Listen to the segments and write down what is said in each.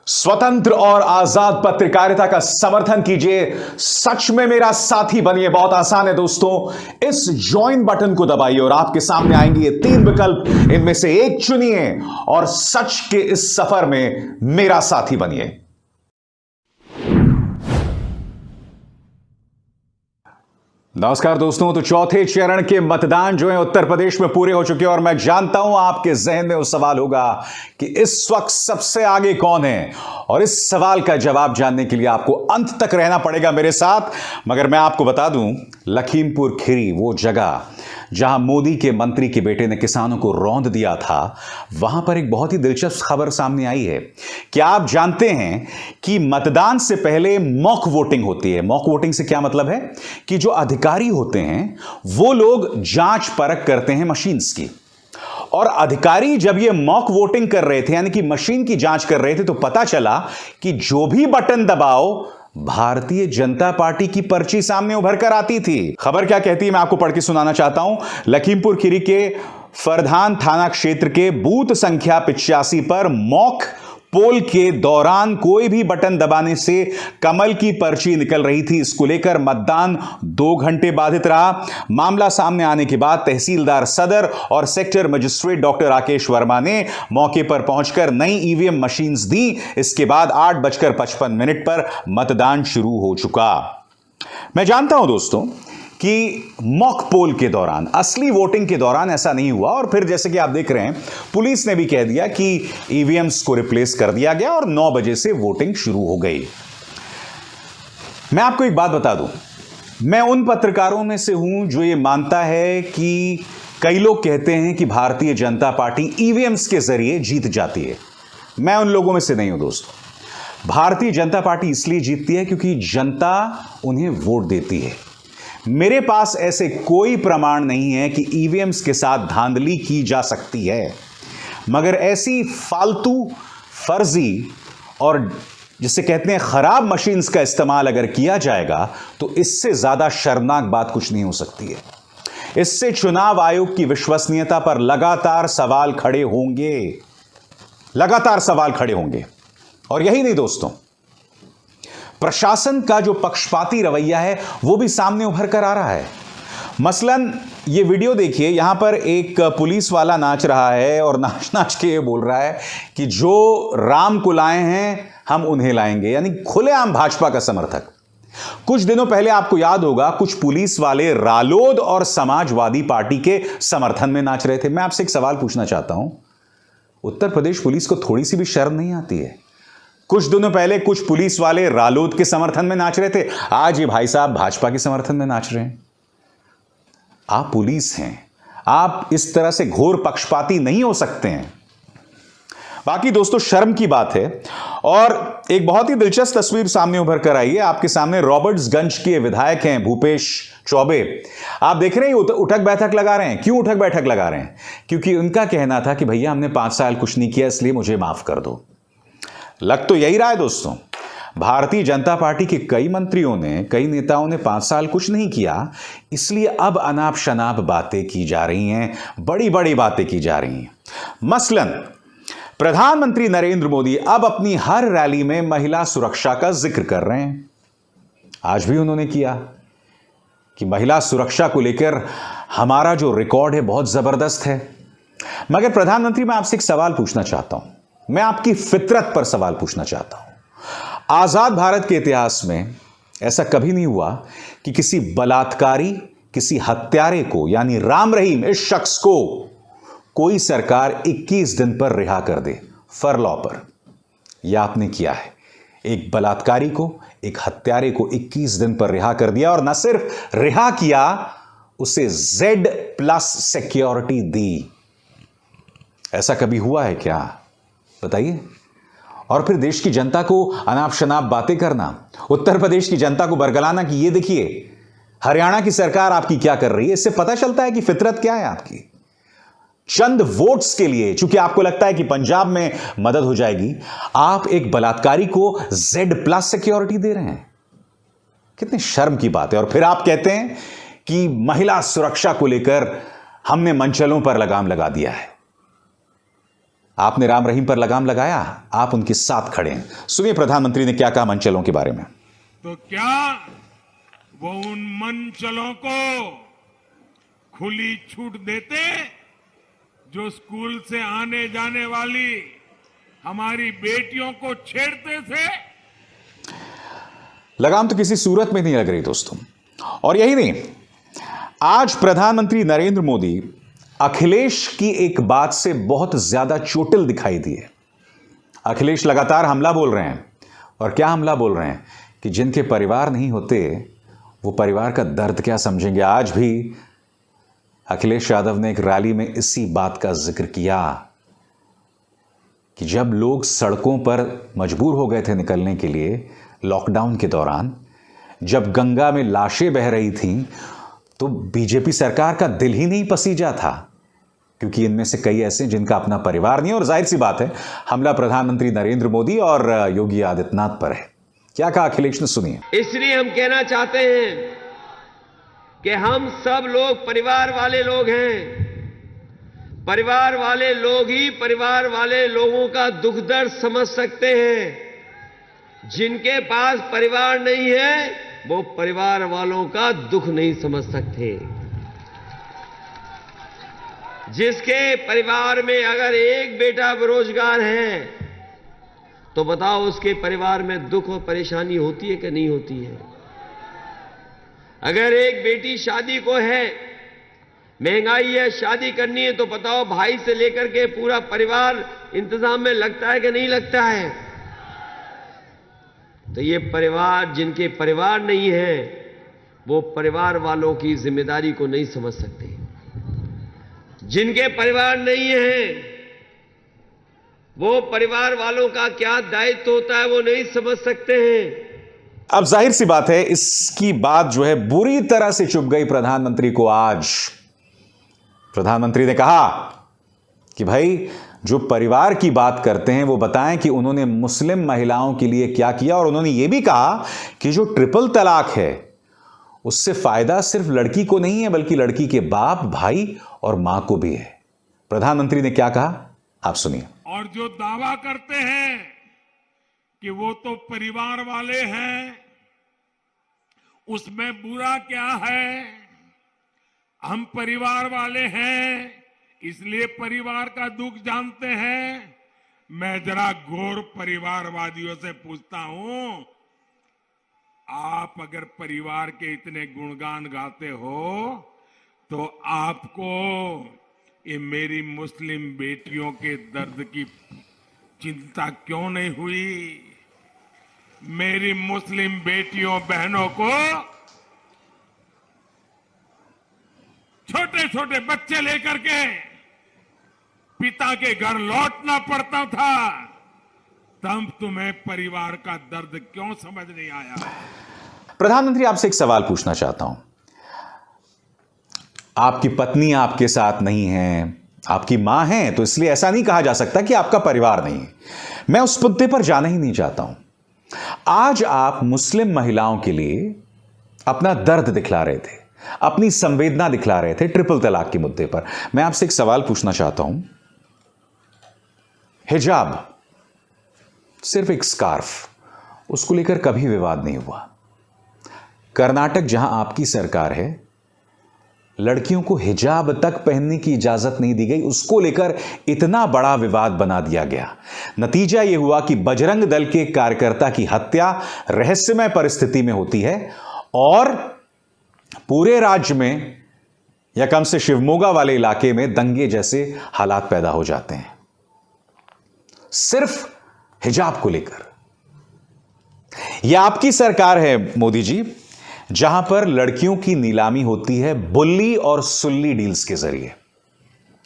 स्वतंत्र और आजाद पत्रकारिता का समर्थन कीजिए, सच में मेरा साथी बनिए। बहुत आसान है दोस्तों, इस ज्वाइन बटन को दबाइए और आपके सामने आएंगे ये 3 विकल्प। इनमें से एक चुनिए और सच के इस सफर में मेरा साथी बनिए। नमस्कार दोस्तों, तो चौथे चरण के मतदान जो है उत्तर प्रदेश में पूरे हो चुके हैं और मैं जानता हूं आपके जहन में वो सवाल होगा कि इस वक्त सबसे आगे कौन है, और इस सवाल का जवाब जानने के लिए आपको अंत तक रहना पड़ेगा मेरे साथ। मगर मैं आपको बता दूं, लखीमपुर खीरी, वो जगह जहां मोदी के मंत्री के बेटे ने किसानों को रौंद दिया था, वहां पर एक बहुत ही दिलचस्प खबर सामने आई है। क्या आप जानते हैं कि मतदान से पहले मॉक वोटिंग होती है? मॉक वोटिंग से क्या मतलब है कि जो अधिकारी होते हैं वो लोग जांच परख करते हैं मशीन्स की, और अधिकारी जब ये मॉक वोटिंग कर रहे थे, यानी कि मशीन की जांच कर रहे थे, तो पता चला कि जो भी बटन दबाओ भारतीय जनता पार्टी की पर्ची सामने उभर कर आती थी। खबर क्या कहती है मैं आपको पढ़ के सुनाना चाहता हूं। लखीमपुर खीरी के फरधान थाना क्षेत्र के बूथ संख्या 85 पर मॉक पोल के दौरान कोई भी बटन दबाने से कमल की पर्ची निकल रही थी। इसको लेकर मतदान 2 घंटे बाधित रहा। मामला सामने आने के बाद तहसीलदार सदर और sector magistrate doctor Rakesh Verma ने मौके पर पहुंचकर नई ईवीएम मशीन्स दी। इसके बाद 8:55 पर मतदान शुरू हो चुका। मैं जानता हूं दोस्तों कि मॉक पोल के दौरान, असली वोटिंग के दौरान ऐसा नहीं हुआ, और फिर जैसे कि आप देख रहे हैं पुलिस ने भी कह दिया कि ईवीएम्स को रिप्लेस कर दिया गया और 9 बजे से वोटिंग शुरू हो गई। मैं आपको एक बात बता दूं, मैं उन पत्रकारों में से हूं जो ये मानता है कि कई लोग कहते हैं कि भारतीय जनता पार्टी ईवीएम्स के जरिए जीत जाती है। मैं उन लोगों में से नहीं हूं दोस्तों। भारतीय जनता पार्टी इसलिए जीतती है क्योंकि जनता उन्हें वोट देती है। मेरे पास ऐसे कोई प्रमाण नहीं है कि ईवीएम्स के साथ धांधली की जा सकती है, मगर ऐसी फालतू, फर्जी और जिसे कहते हैं खराब मशीन्स का इस्तेमाल अगर किया जाएगा तो इससे ज्यादा शर्मनाक बात कुछ नहीं हो सकती है। इससे चुनाव आयोग की विश्वसनीयता पर लगातार सवाल खड़े होंगे, लगातार सवाल खड़े होंगे। और यही नहीं दोस्तों, प्रशासन का जो पक्षपाती रवैया है वो भी सामने उभर कर आ रहा है। मसलन ये वीडियो देखिए, यहां पर एक पुलिस वाला नाच रहा है और नाच नाच के ये बोल रहा है कि जो राम को लाए हैं हम उन्हें लाएंगे, यानी खुलेआम भाजपा का समर्थक। कुछ दिनों पहले आपको याद होगा कुछ पुलिस वाले रालोद और समाजवादी पार्टी के समर्थन में नाच रहे थे। मैं आपसे एक सवाल पूछना चाहता हूं, उत्तर प्रदेश पुलिस को थोड़ी सी भी शर्म नहीं आती है? कुछ दिनों पहले कुछ पुलिस वाले रालोद के समर्थन में नाच रहे थे, आज ये भाई साहब भाजपा के समर्थन में नाच रहे हैं। आप पुलिस हैं, आप इस तरह से घोर पक्षपाती नहीं हो सकते हैं। बाकी दोस्तों शर्म की बात है। और एक बहुत ही दिलचस्प तस्वीर सामने उभर कर आई है। आपके सामने रॉबर्ट्सगंज के विधायक हैं भूपेश चौबे। आप देख रहे हैं उठक बैठक लगा रहे हैं। क्यों उठक बैठक लगा रहे हैं? क्योंकि उनका कहना था कि भैया हमने 5 साल कुछ नहीं किया, इसलिए मुझे माफ कर दो। लग तो यही रहा है दोस्तों। भारतीय जनता पार्टी के कई मंत्रियों ने, कई नेताओं ने 5 साल कुछ नहीं किया, इसलिए अब अनाप शनाप बातें की जा रही हैं, बड़ी बड़ी बातें की जा रही हैं। मसलन प्रधानमंत्री नरेंद्र मोदी अब अपनी हर रैली में महिला सुरक्षा का जिक्र कर रहे हैं। आज भी उन्होंने किया कि महिला सुरक्षा को लेकर हमारा जो रिकॉर्ड है बहुत जबरदस्त है। मगर प्रधानमंत्री, मैं आपसे एक सवाल पूछना चाहता हूं, मैं आपकी फितरत पर सवाल पूछना चाहता हूं। आजाद भारत के इतिहास में ऐसा कभी नहीं हुआ कि किसी बलात्कारी, किसी हत्यारे को, यानी राम रहीम इस शख्स को कोई सरकार 21 दिन पर रिहा कर दे, फरलॉ पर। यह आपने किया है। एक बलात्कारी को, एक हत्यारे को 21 दिन पर रिहा कर दिया, और न सिर्फ रिहा किया, उसे Z+ सिक्योरिटी दी। ऐसा कभी हुआ है क्या? बताइए। और फिर देश की जनता को अनाप शनाप बातें करना, उत्तर प्रदेश की जनता को बरगलाना कि ये देखिए हरियाणा की सरकार आपकी क्या कर रही है, इससे पता चलता है कि फितरत क्या है आपकी। चंद वोट्स के लिए, चूंकि आपको लगता है कि पंजाब में मदद हो जाएगी, आप एक बलात्कारी को Z+ सिक्योरिटी दे रहे हैं। कितनी शर्म की बात है। और फिर आप कहते हैं कि महिला सुरक्षा को लेकर हमने मंचलों पर लगाम लगा दिया है। आपने राम रहीम पर लगाम लगाया, आप उनके साथ खड़े हैं। सुनिए प्रधानमंत्री ने क्या कहा मनचलों के बारे में। तो क्या वो उन मनचलों को खुली छूट देते जो स्कूल से आने जाने वाली हमारी बेटियों को छेड़ते थे? लगाम तो किसी सूरत में नहीं लग रही दोस्तों। और यही नहीं, आज प्रधानमंत्री नरेंद्र मोदी अखिलेश की एक बात से बहुत ज्यादा चोटिल दिखाई दिए। अखिलेश लगातार हमला बोल रहे हैं, और क्या हमला बोल रहे हैं कि जिनके परिवार नहीं होते वो परिवार का दर्द क्या समझेंगे। आज भी अखिलेश यादव ने एक रैली में इसी बात का जिक्र किया कि जब लोग सड़कों पर मजबूर हो गए थे निकलने के लिए लॉकडाउन के दौरान, जब गंगा में लाशें बह रही थीं, तो बीजेपी सरकार का दिल ही नहीं पसीजा था, क्योंकि इनमें से कई ऐसे जिनका अपना परिवार नहीं है। और जाहिर सी बात है, हमला प्रधानमंत्री नरेंद्र मोदी और योगी आदित्यनाथ पर है। क्या कहा अखिलेश ने, सुनिए। इसलिए हम कहना चाहते हैं कि हम सब लोग परिवार वाले लोग हैं। परिवार वाले लोग ही परिवार वाले लोगों का दुख दर्द समझ सकते हैं। जिनके पास परिवार नहीं है वो परिवार वालों का दुख नहीं समझ सकते। जिसके परिवार में अगर एक बेटा बेरोजगार है तो बताओ उसके परिवार में दुख और परेशानी होती है कि नहीं होती है? अगर एक बेटी शादी को है, महंगाई है, शादी करनी है, तो बताओ भाई से लेकर के पूरा परिवार इंतजाम में लगता है कि नहीं लगता है? तो ये परिवार, जिनके परिवार नहीं है वो परिवार वालों की जिम्मेदारी को नहीं समझ सकते। जिनके परिवार नहीं है वो परिवार वालों का क्या दायित्व होता है वो नहीं समझ सकते हैं। अब जाहिर सी बात है, इसकी बात जो है बुरी तरह से चुभ गई प्रधानमंत्री को। आज प्रधानमंत्री ने कहा कि भाई जो परिवार की बात करते हैं वो बताएं कि उन्होंने मुस्लिम महिलाओं के लिए क्या किया। और उन्होंने ये भी कहा कि जो ट्रिपल तलाक है उससे फायदा सिर्फ लड़की को नहीं है बल्कि लड़की के बाप, भाई और मां को भी है। प्रधानमंत्री ने क्या कहा, आप सुनिए। और जो दावा करते हैं कि वो तो परिवार वाले हैं, उसमें बुरा क्या है? हम परिवार वाले हैं इसलिए परिवार का दुख जानते हैं। मैं जरा घोर परिवारवादियों से पूछता हूं, आप अगर परिवार के इतने गुणगान गाते हो तो आपको ये मेरी मुस्लिम बेटियों के दर्द की चिंता क्यों नहीं हुई? मेरी मुस्लिम बेटियों बहनों को छोटे छोटे बच्चे लेकर के पिता के घर लौटना पड़ता था, तब तुम्हें परिवार का दर्द क्यों समझ नहीं आया? प्रधानमंत्री, आपसे एक सवाल पूछना चाहता हूं। आपकी पत्नी आपके साथ नहीं है, आपकी मां है, तो इसलिए ऐसा नहीं कहा जा सकता कि आपका परिवार नहीं है। मैं उस मुद्दे पर जाना ही नहीं चाहता हूं। आज आप मुस्लिम महिलाओं के लिए अपना दर्द दिखला रहे थे, अपनी संवेदना दिखला रहे थे ट्रिपल तलाक के मुद्दे पर। मैं आपसे एक सवाल पूछना चाहता हूं। हिजाब सिर्फ एक स्कार्फ, उसको लेकर कभी विवाद नहीं हुआ। कर्नाटक जहां आपकी सरकार है, लड़कियों को हिजाब तक पहनने की इजाजत नहीं दी गई, उसको लेकर इतना बड़ा विवाद बना दिया गया। नतीजा यह हुआ कि बजरंग दल के कार्यकर्ता की हत्या रहस्यमय परिस्थिति में होती है और पूरे राज्य में या कम से शिवमोगा वाले इलाके में दंगे जैसे हालात पैदा हो जाते हैं, सिर्फ हिजाब को लेकर। यह आपकी सरकार है मोदी जी, जहां पर लड़कियों की नीलामी होती है बुल्ली और सुल्ली डील्स के जरिए।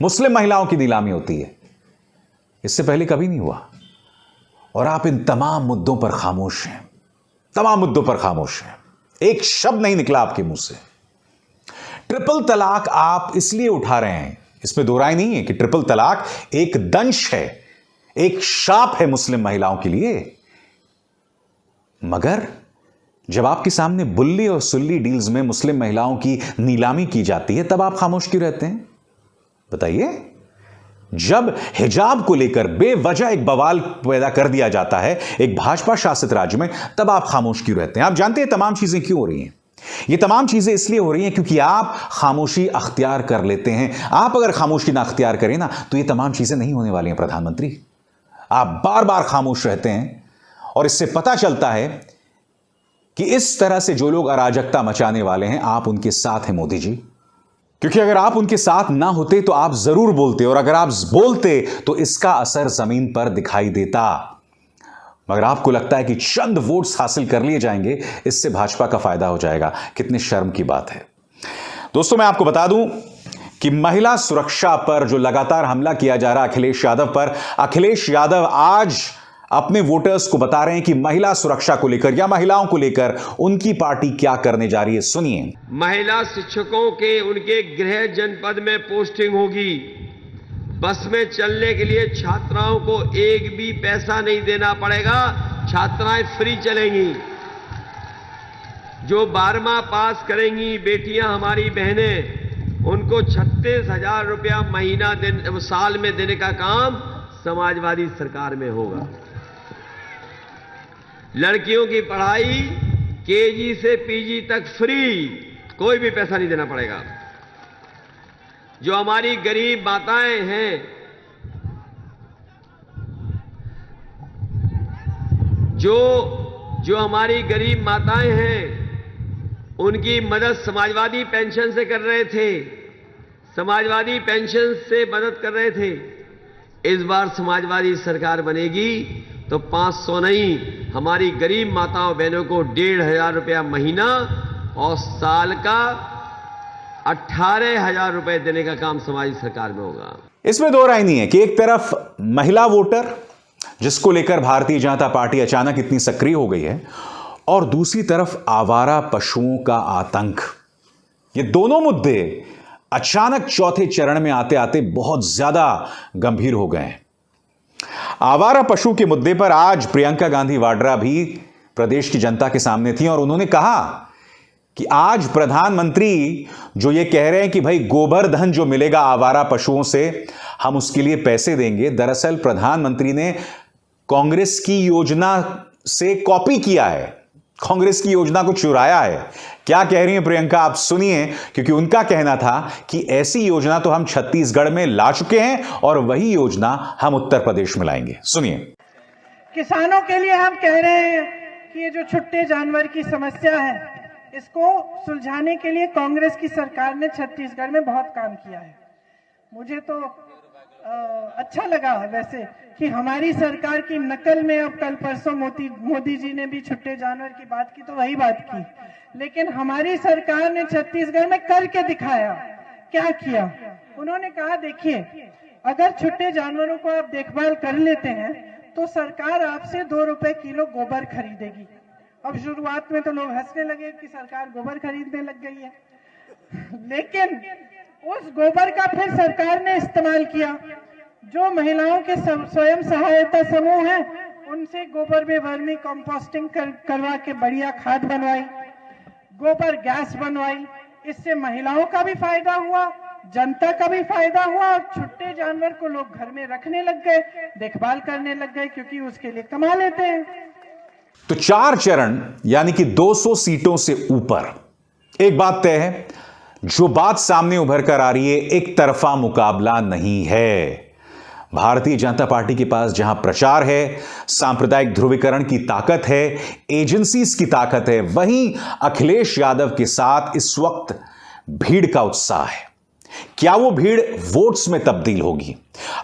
मुस्लिम महिलाओं की नीलामी होती है, इससे पहले कभी नहीं हुआ। और आप इन तमाम मुद्दों पर खामोश हैं, तमाम मुद्दों पर खामोश हैं। एक शब्द नहीं निकला आपके मुंह से। ट्रिपल तलाक आप इसलिए उठा रहे हैं, इसमें दो राय नहीं है कि ट्रिपल तलाक एक दंश है, एक शाप है मुस्लिम महिलाओं के लिए। मगर जब आपके सामने बुल्ली और सुल्ली डील्स में मुस्लिम महिलाओं की नीलामी की जाती है, तब आप खामोश क्यों रहते हैं? बताइए। जब हिजाब को लेकर बेवजह एक बवाल पैदा कर दिया जाता है एक भाजपा शासित राज्य में, तब आप खामोश क्यों रहते हैं? आप जानते हैं तमाम चीजें क्यों हो रही हैं? ये तमाम चीजें इसलिए हो रही हैं क्योंकि आप खामोशी अख्तियार कर लेते हैं। आप अगर खामोशी ना अख्तियार करें ना, तो ये तमाम चीजें नहीं होने वाली हैं प्रधानमंत्री। आप बार बार खामोश रहते हैं और इससे पता चलता है कि इस तरह से जो लोग अराजकता मचाने वाले हैं, आप उनके साथ हैं मोदी जी। क्योंकि अगर आप उनके साथ ना होते तो आप जरूर बोलते, और अगर आप बोलते तो इसका असर जमीन पर दिखाई देता। मगर आपको लगता है कि चंद वोट्स हासिल कर लिए जाएंगे, इससे भाजपा का फायदा हो जाएगा। कितने शर्म की बात है। दोस्तों, मैं आपको बता दूं कि महिला सुरक्षा पर जो लगातार हमला किया जा रहा अखिलेश यादव पर, अखिलेश यादव आज अपने वोटर्स को बता रहे हैं कि महिला सुरक्षा को लेकर या महिलाओं को लेकर उनकी पार्टी क्या करने जा रही है। सुनिए। महिला शिक्षकों के उनके गृह जनपद में पोस्टिंग होगी। बस में चलने के लिए छात्राओं को एक भी पैसा नहीं देना पड़ेगा, छात्राएं फ्री चलेंगी। जो 12वां पास करेंगी बेटियां, हमारी बहनें, उनको 36,000 रुपया महीना साल में देने का काम समाजवादी सरकार में होगा। लड़कियों की पढ़ाई केजी से पीजी तक फ्री, कोई भी पैसा नहीं देना पड़ेगा। जो हमारी गरीब माताएं हैं, जो हमारी गरीब माताएं हैं, उनकी मदद समाजवादी पेंशन से कर रहे थे, समाजवादी पेंशन से मदद कर रहे थे। इस बार समाजवादी सरकार बनेगी तो 500 नहीं, हमारी गरीब माताओं बहनों को 1,500 रुपया महीना और साल का 18,000 रुपए देने का काम समाजवादी सरकार में होगा। इसमें दो राय नहीं है कि एक तरफ महिला वोटर, जिसको लेकर भारतीय जनता पार्टी अचानक इतनी सक्रिय हो गई है, और दूसरी तरफ आवारा पशुओं का आतंक। ये दोनों मुद्दे अचानक चौथे चरण में आते आते बहुत ज्यादा गंभीर हो गए हैं। आवारा पशु के मुद्दे पर आज प्रियंका गांधी वाड्रा भी प्रदेश की जनता के सामने थी और उन्होंने कहा कि आज प्रधानमंत्री जो ये कह रहे हैं कि भाई गोबर धन जो मिलेगा आवारा पशुओं से, हम उसके लिए पैसे देंगे, दरअसल प्रधानमंत्री ने कांग्रेस की योजना से कॉपी किया है, कांग्रेस की योजना को चुराया है। क्या कह रही हैं प्रियंका, आप सुनिए, क्योंकि उनका कहना था कि ऐसी योजना तो हम छत्तीसगढ़ में ला चुके हैं और वही योजना हम उत्तर प्रदेश में लाएंगे। सुनिए। किसानों के लिए हम कह रहे हैं कि ये जो छुट्टे जानवर की समस्या है, इसको सुलझाने के लिए कांग्रेस की सरकार ने छत्तीसगढ़ में बहुत काम किया है। मुझे तो अच्छा लगा वैसे कि हमारी सरकार की नकल में अब कल परसों मोदी जी ने भी छुट्टे जानवर की बात की तो वही बात की, लेकिन हमारी सरकार ने छत्तीसगढ़ में करके दिखाया। क्या किया? उन्होंने कहा देखिए, अगर छुट्टे जानवरों को आप देखभाल कर लेते हैं तो सरकार आपसे 2 रुपए किलो गोबर खरीदेगी। अब शुरुआत में तो लोग हंसने लगे कि सरकार गोबर खरीदने लग गई है, लेकिन उस गोबर का फिर सरकार ने इस्तेमाल किया। जो महिलाओं के स्वयं सहायता समूह हैं, उनसे गोबर में वर्मी कंपोस्टिंग करवा के बढ़िया खाद बनवाई, गोबर गैस बनवाई। इससे महिलाओं का भी फायदा हुआ, जनता का भी फायदा हुआ और छुट्टे जानवर को लोग घर में रखने लग गए, देखभाल करने लग गए, क्योंकि उसके लिए कमा लेते हैं। तो 4 चरण यानी कि 200 सीटों से ऊपर। एक बात तय है, जो बात सामने उभर कर आ रही है, एक तरफा मुकाबला नहीं है। भारतीय जनता पार्टी के पास जहां प्रचार है, सांप्रदायिक ध्रुवीकरण की ताकत है, एजेंसीज की ताकत है, वहीं अखिलेश यादव के साथ इस वक्त भीड़ का उत्साह है। क्या वो भीड़ वोट्स में तब्दील होगी?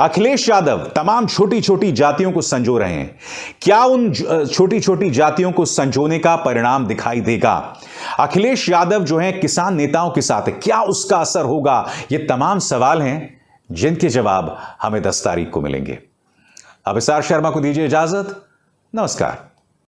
अखिलेश यादव तमाम छोटी छोटी जातियों को संजो रहे हैं। क्या उन छोटी छोटी जातियों को संजोने का परिणाम दिखाई देगा? अखिलेश यादव जो हैं किसान नेताओं के साथ है, क्या उसका असर होगा? ये तमाम सवाल हैं जिनके जवाब हमें 10 तारीख को मिलेंगे। अब एस आर शर्मा को दीजिए इजाजत। नमस्कार।